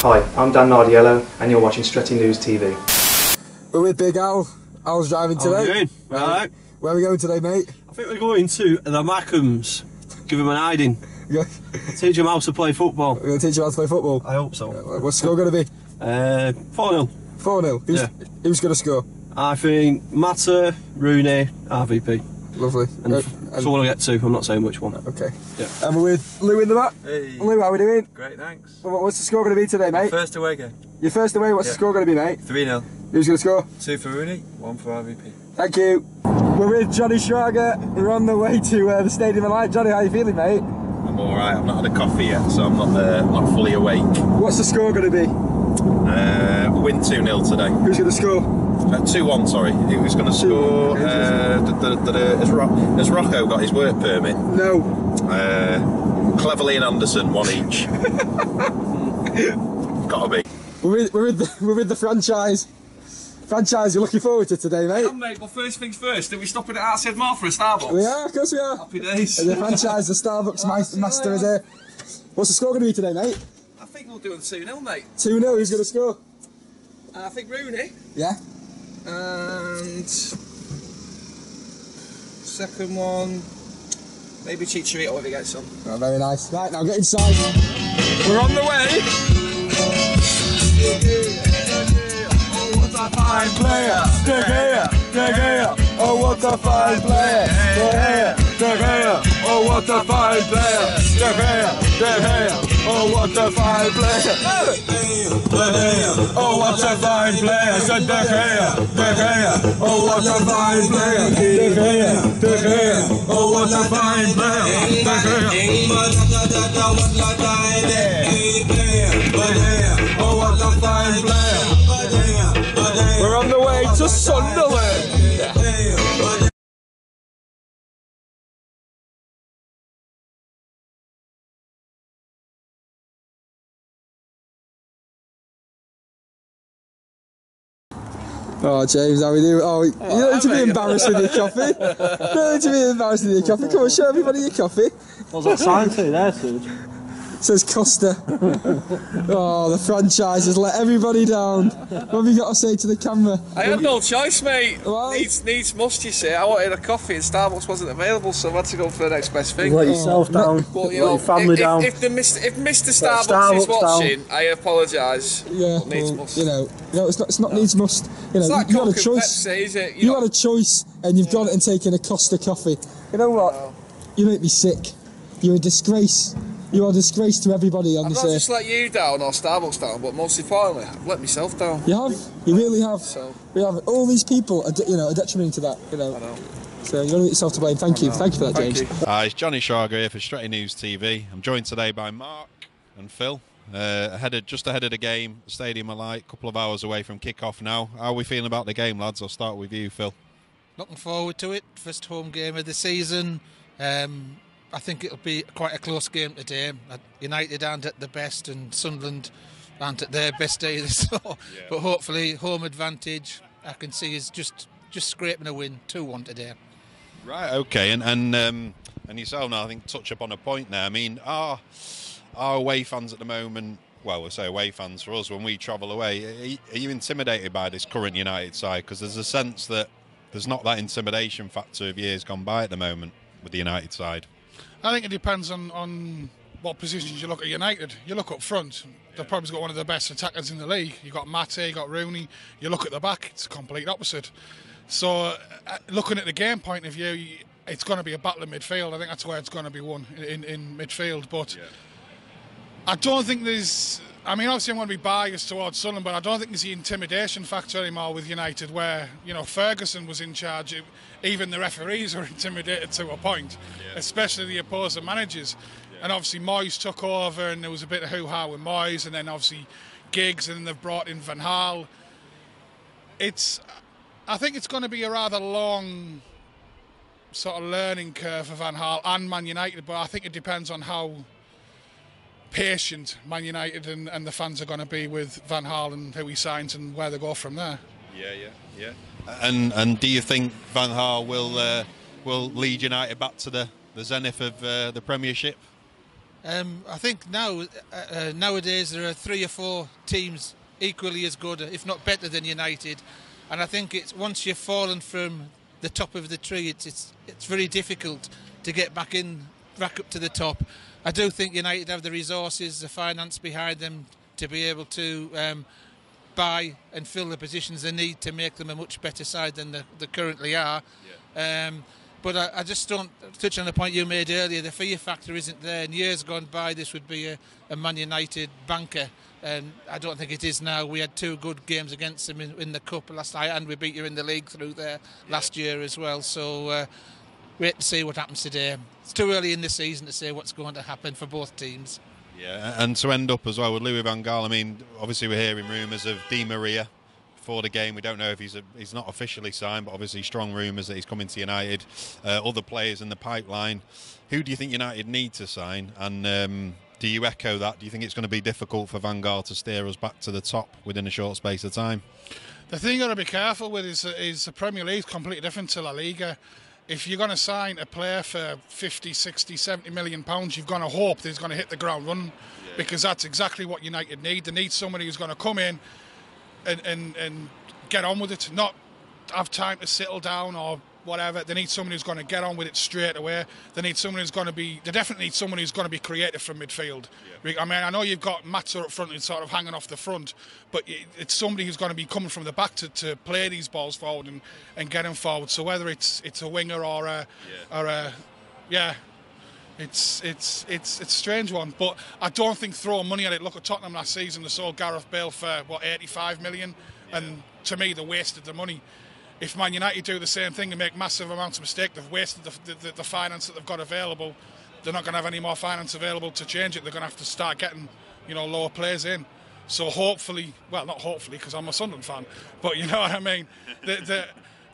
Hi, I'm Dan Nardiello and you're watching Stretty News TV. We're with Big Al. Al's driving today. How are you doing? Alright. Where are we going today, mate? I think we're going to the Mackhams. Give him an hiding. Teach him how to play football. We're going to teach you how to play football? I hope so. What's the score going to be? 4-0. 4-0? Who's going to score? I think Mata, Rooney, RVP. Lovely. And someone will get 2, I'm not saying which one. Okay. Yeah. And we're with Lou in the back. Hey. Lou, how are we doing? Great, thanks. What's the score going to be today, mate? First away game. Your first away, what's the score going to be, mate? 3-0. Who's going to score? 2 for Rooney, 1 for RVP. Thank you. We're with Johnny Schrager. We're on the way to the Stadium of Light. Johnny, how are you feeling, mate? I'm alright, I've not had a coffee yet, so I'm not fully awake. What's the score going to be? We'll win 2-0 today. Who's going to score? 2-1, sorry. Who's going to score? Has Rocco got his work permit? No. Cleverly and Anderson, 1 each. Gotta be. We're with the franchise. Franchise, you're looking forward to today, mate? Yeah, mate, well, first things first, are we stopping at Outside Mall for a Starbucks? We are, of course we are. Happy days. And the franchise, the Starbucks master is here. What's the score going to be today, mate? I think we'll do it 2-0, mate. 2-0, who's going to score? I think Rooney. Yeah. And second one, maybe Chicharito if he gets some. Oh, very nice. Right, now get inside. We're on the way. Oh, what a fine player! De Gea! Oh, what a fine player! De Gea! Oh, what a fine player! De Gea! Oh, what a fine player! Oh, what a fine player! Said De Gea! Oh, what a fine player! De Gea! Oh, what a fine player! De Gea! Oh, what a fine player! We're on the way to Sunderland! Oh, James, how are we doing? Oh, you don't need to be embarrassed with your coffee. You don't need to be embarrassed with your coffee. Come on, show everybody your coffee. What's that sign to there, Serge? It says Costa. Oh, the franchise has let everybody down. What have you got to say to the camera? I had no choice, mate. Why? Needs must, you see. I wanted a coffee and Starbucks wasn't available, so I had to go for the next best thing. Let yourself down, Well, you let know, your family down. If Mr. Starbucks is watching, I apologise. Yeah, But needs must. you know, it's not needs must. You know, It's like you had a Coke and choice. Pepsi, is it? You had a choice, and you've gone and taken a Costa coffee. You know what? You make me sick. You're a disgrace. You are a disgrace to everybody on I've this not earth. just let you down or Starbucks down, but most importantly, I've let myself down. You have. You really have. So. We have. All these people are, are detrimenting to that. You know. I know. So you've got yourself to blame. Thank you. Thank you for that, Thank James. you. Hi, it's Johnny Schrager here for Stretty News TV. I'm joined today by Mark and Phil. Just ahead of the game, Stadium of Light, a couple of hours away from kick-off now. How are we feeling about the game, lads? I'll start with you, Phil. Looking forward to it. First home game of the season. I think it'll be quite a close game today. United aren't at the best and Sunderland aren't at their best either. So, yeah. But hopefully home advantage I can see is just scraping a win, 2-1 today. Right, okay, and yourself now, I think, touch upon a point there. I mean, our away fans at the moment, well, we'll say away fans for us, when we travel away, are you intimidated by this current United side? Because there's a sense that there's not that intimidation factor of years gone by at the moment with the United side. I think it depends on what positions you look at United. You look up front, they've probably got one of the best attackers in the league. You've got Mate, you've got Rooney. You look at the back, it's the complete opposite. So looking at the game point of view, it's going to be a battle in midfield. I think that's where it's going to be won, in midfield. But I don't think there's... I mean, obviously I'm going to be biased towards Sunderland, but I don't think there's the intimidation factor anymore with United where, Ferguson was in charge. Even the referees were intimidated to a point, especially the opposing managers. And obviously Moyes took over and there was a bit of hoo-ha with Moyes, and then obviously Giggs, and then they've brought in Van Gaal. I think it's going to be a rather long sort of learning curve for Van Gaal and Man United, but I think it depends on how patient Man United and the fans are going to be with Van Gaal and who he signs and where they go from there. Yeah. And do you think Van Gaal will lead United back to the zenith of the Premiership? I think nowadays there are 3 or 4 teams equally as good, if not better than United, and I think it's once you've fallen from the top of the tree, it's very difficult to get back up to the top. I do think United have the resources, the finance behind them to be able to buy and fill the positions they need to make them a much better side than they currently are. Yeah. But I just don't touch on the point you made earlier. The fear factor isn't there. In years gone by, this would be a Man United banker, and I don't think it is now. We had 2 good games against them in the Cup last night, and we beat you in the league through there last year as well. So wait to see what happens today. It's too early in the season to say what's going to happen for both teams. Yeah, and to end up as well with Louis van Gaal, I mean, obviously we're hearing rumours of Di Maria before the game. We don't know if he's not officially signed, but obviously strong rumours that he's coming to United. Other players in the pipeline. Who do you think United need to sign? And do you echo that? Do you think it's going to be difficult for Van Gaal to steer us back to the top within a short space of time? The thing you've got to be careful with is the Premier League is completely different to La Liga. If you're going to sign a player for 50, 60, 70 million pounds, you've got to hope that he's going to hit the ground running, because that's exactly what United need. They need somebody who's going to come in and get on with it, not have time to settle down or whatever. They need someone who's going to get on with it straight away. They definitely need someone who's going to be creative from midfield. Yeah. I mean, I know you've got Matza up front and sort of hanging off the front, but it's somebody who's going to be coming from the back to play these balls forward and get them forward. So whether it's a winger it's a strange one, but I don't think throwing money at it. Look at Tottenham last season. They sold Gareth Bale for 85 million, and to me they wasted the money. If Man United do the same thing and make massive amounts of mistakes, they've wasted the finance that they've got available. They're not going to have any more finance available to change it. They're going to have to start getting, lower players in. So hopefully, well, not hopefully, because I'm a Sunderland fan, but you know what I mean.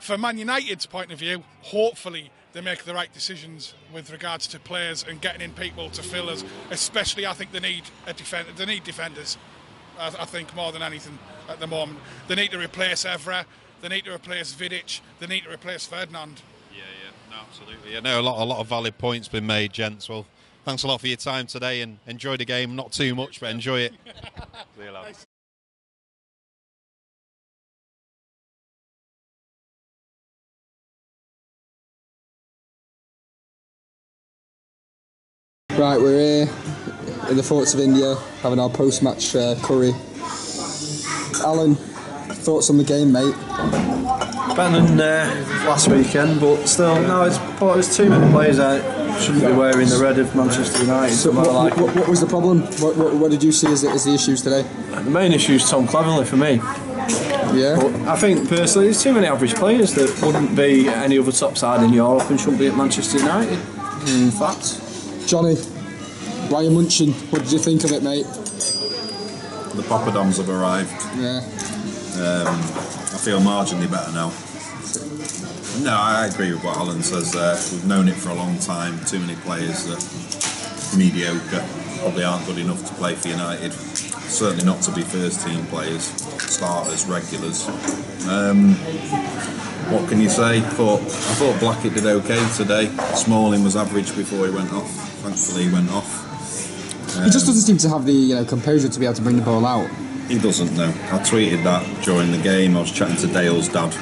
For Man United's point of view, hopefully they make the right decisions with regards to players and getting in people to fill us. Especially, I think they need They need defenders. I think more than anything at the moment. They need to replace Evra. They need to replace Vidic. They need to replace Ferdinand. Yeah, no, absolutely. Yeah, no, a lot of valid points been made, gents. Well, thanks a lot for your time today, and enjoy the game. Not too much, but enjoy it. See you later. Right, we're here in the forts of India having our post-match curry. Alan, thoughts on the game, mate? Better than last weekend, but still, no, there's too many players that shouldn't be wearing the red of Manchester United. So what was the problem? What did you see as the issues today? The main issue is Tom Cleverley for me. Yeah. But I think personally, there's too many average players that wouldn't be at any other top side in Europe and shouldn't be at Manchester United. In fact. Johnny, why are you munching? What did you think of it, mate? The poppadoms have arrived. Yeah. I feel marginally better now. No, I agree with what Alan says there. We've known it for a long time. Too many players that mediocre, probably aren't good enough to play for United. Certainly not to be first team players, starters, regulars. What can you say? I thought Blackett did okay today. Smalling was average before he went off. Thankfully he went off. He just doesn't seem to have the composure to be able to bring the ball out. He doesn't, no. I tweeted that during the game. I was chatting to Dale's dad.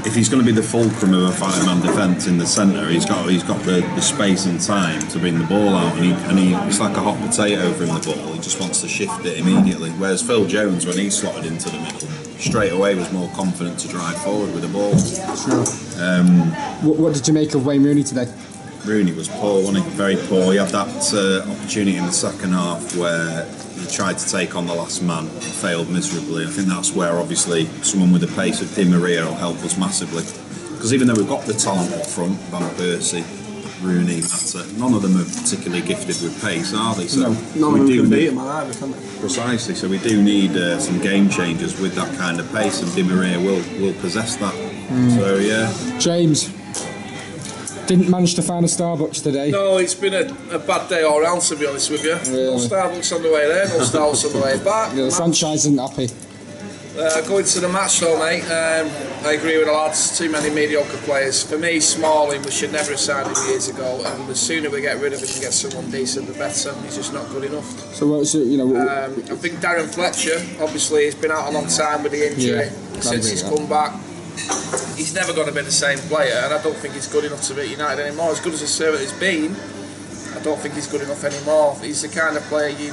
If he's going to be the fulcrum of a five-man defence in the centre, he's got the space and time to bring the ball out, and it's like a hot potato for him, the ball. He just wants to shift it immediately. Whereas Phil Jones, when he slotted into the middle, straight away was more confident to drive forward with the ball. Sure. What did you make of Wayne Rooney today? Rooney was poor, wasn't he? Very poor. He had that opportunity in the second half where he tried to take on the last man and failed miserably. I think that's where obviously someone with the pace of Di Maria will help us massively. Because even though we've got the talent up front, Van Persie, Rooney, Matza, none of them are particularly gifted with pace, are they? So none of them can beat him either, can they? Precisely. So we do need some game changers with that kind of pace, and Di Maria will possess that. So yeah. James. Didn't manage to find a Starbucks today. No, it's been a bad day all round, to be honest with you. Really? No Starbucks on the way there, no Starbucks on the way back. Yeah, the franchise isn't happy. Going to the match though, mate. I agree with the lads. Too many mediocre players. For me, Smalling, we should never have signed him years ago. And the sooner we get rid of him and get someone decent, the better. He's just not good enough. So what's it, I think Darren Fletcher, obviously, he's been out a long time with the injury since he's come back. He's never going to be the same player, and I don't think he's good enough to beat United anymore. As good as Serge has been, I don't think he's good enough anymore. He's the kind of player you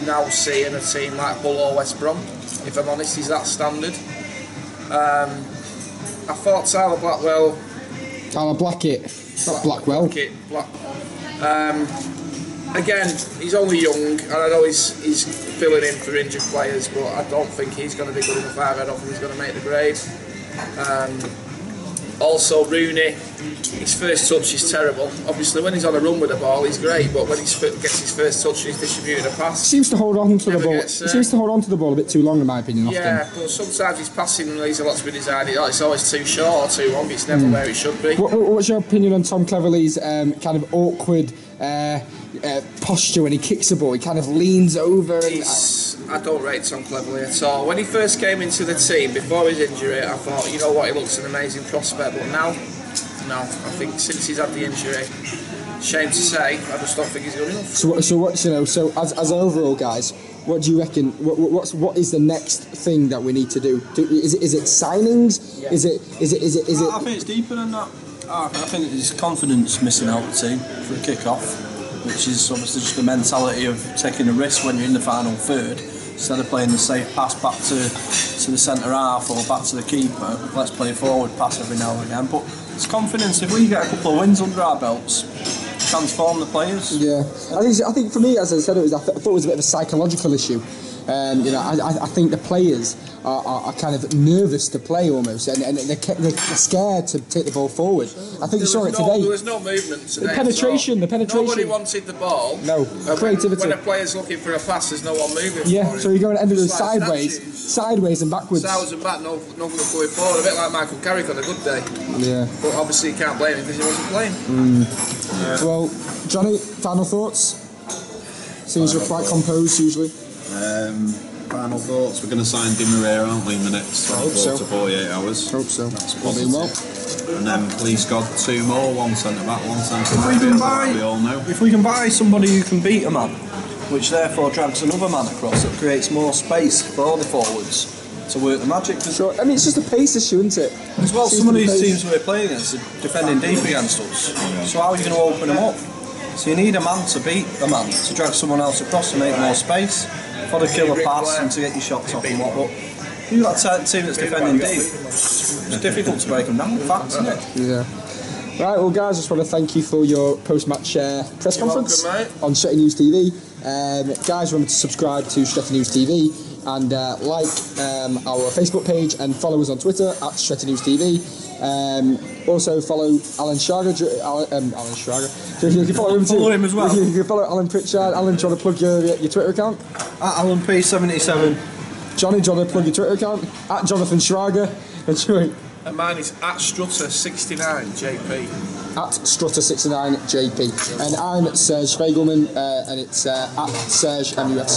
now see in a team like Hull or West Brom. If I'm honest, he's that standard. I thought Tyler Blackwell. Tyler Blackett, not Blackwell. Again, he's only young, and I know he's filling in for injured players, but I don't think he's going to be good enough either. I don't think he's going to make the grade. Also, Rooney, his first touch is terrible. Obviously, when he's on a run with the ball, he's great, but when he gets his first touch and he's distributing a pass, He seems to hold on to the ball. He seems to hold on to the ball a bit too long, in my opinion. Yeah, but sometimes his passing leaves a lot to be desired. It's always too short or too long. It's never where it should be. What's your opinion on Tom Cleverley's kind of awkward posture when he kicks the ball? He kind of leans over. I don't rate Tom Cleverley at all. When he first came into the team before his injury, I thought, you know what, he looks an amazing prospect. But now, no. I think since he's had the injury, shame to say, I just don't think he's good enough. So what's So as overall, guys, what do you reckon? What is the next thing that we need to do? Is it signings? Yeah. Is it? I think it's deeper than that. I think it's confidence missing out the team for a kick-off, which is obviously just the mentality of taking a risk when you're in the final third. Instead of playing the safe pass back to the centre half or back to the keeper, let's play a forward pass every now and again. But it's confidence. If we get a couple of wins under our belts, transform the players. Yeah, I think for me, as I said, I thought it was a bit of a psychological issue. I think the players are kind of nervous to play almost, and they're scared to take the ball forward. I think you saw it today. There was no movement today. The penetration. Nobody wanted the ball. No, creativity. When a player's looking for a pass, there's no one moving. Yeah, so you're going to end up sideways and backwards. Sideways and back, no going forward. A bit like Michael Carrick on a good day. Yeah. But obviously you can't blame him because he wasn't playing. Yeah. Well, Johnny, final thoughts? Seems you're quite composed usually. Final thoughts. We're going to sign Di Maria, aren't we, in the next 24 to 48 hours? Hope so. That's positive. Well. And then, please God, 2 more. 1 centre back, 1 centre back. We all know. If we can buy somebody who can beat a man, which therefore drags another man across, it creates more space for all the forwards to work the magic. Sure. I mean, it's just a pace issue, isn't it? As well, some of these teams we're playing against are defending deep against us. Yeah. So how are you going to open them up? So you need a man to beat a man, to drag someone else across and make more space, for the killer pass and to get your shots off and what. But if you've got a team that's defending deep, it's difficult to break them down, facts, isn't it? Yeah. Right, well guys, I just want to thank you for your post-match press conference on Stretty News TV. Guys, remember to subscribe to Stretty News TV and like our Facebook page and follow us on Twitter at Stretty News TV. Also follow Alan Schrager. Alan Schrager. So you can follow him too. Follow him as well. You can follow Alan Pritchard. Alan, do you want to plug your Twitter account? At Alan P77. Johnny, do you want to plug your Twitter account? At Jonathan Schrager. And mine is at Strutter69JP. At Strutter69JP. And I'm Serge Fagelman, and it's at Serge MUFC.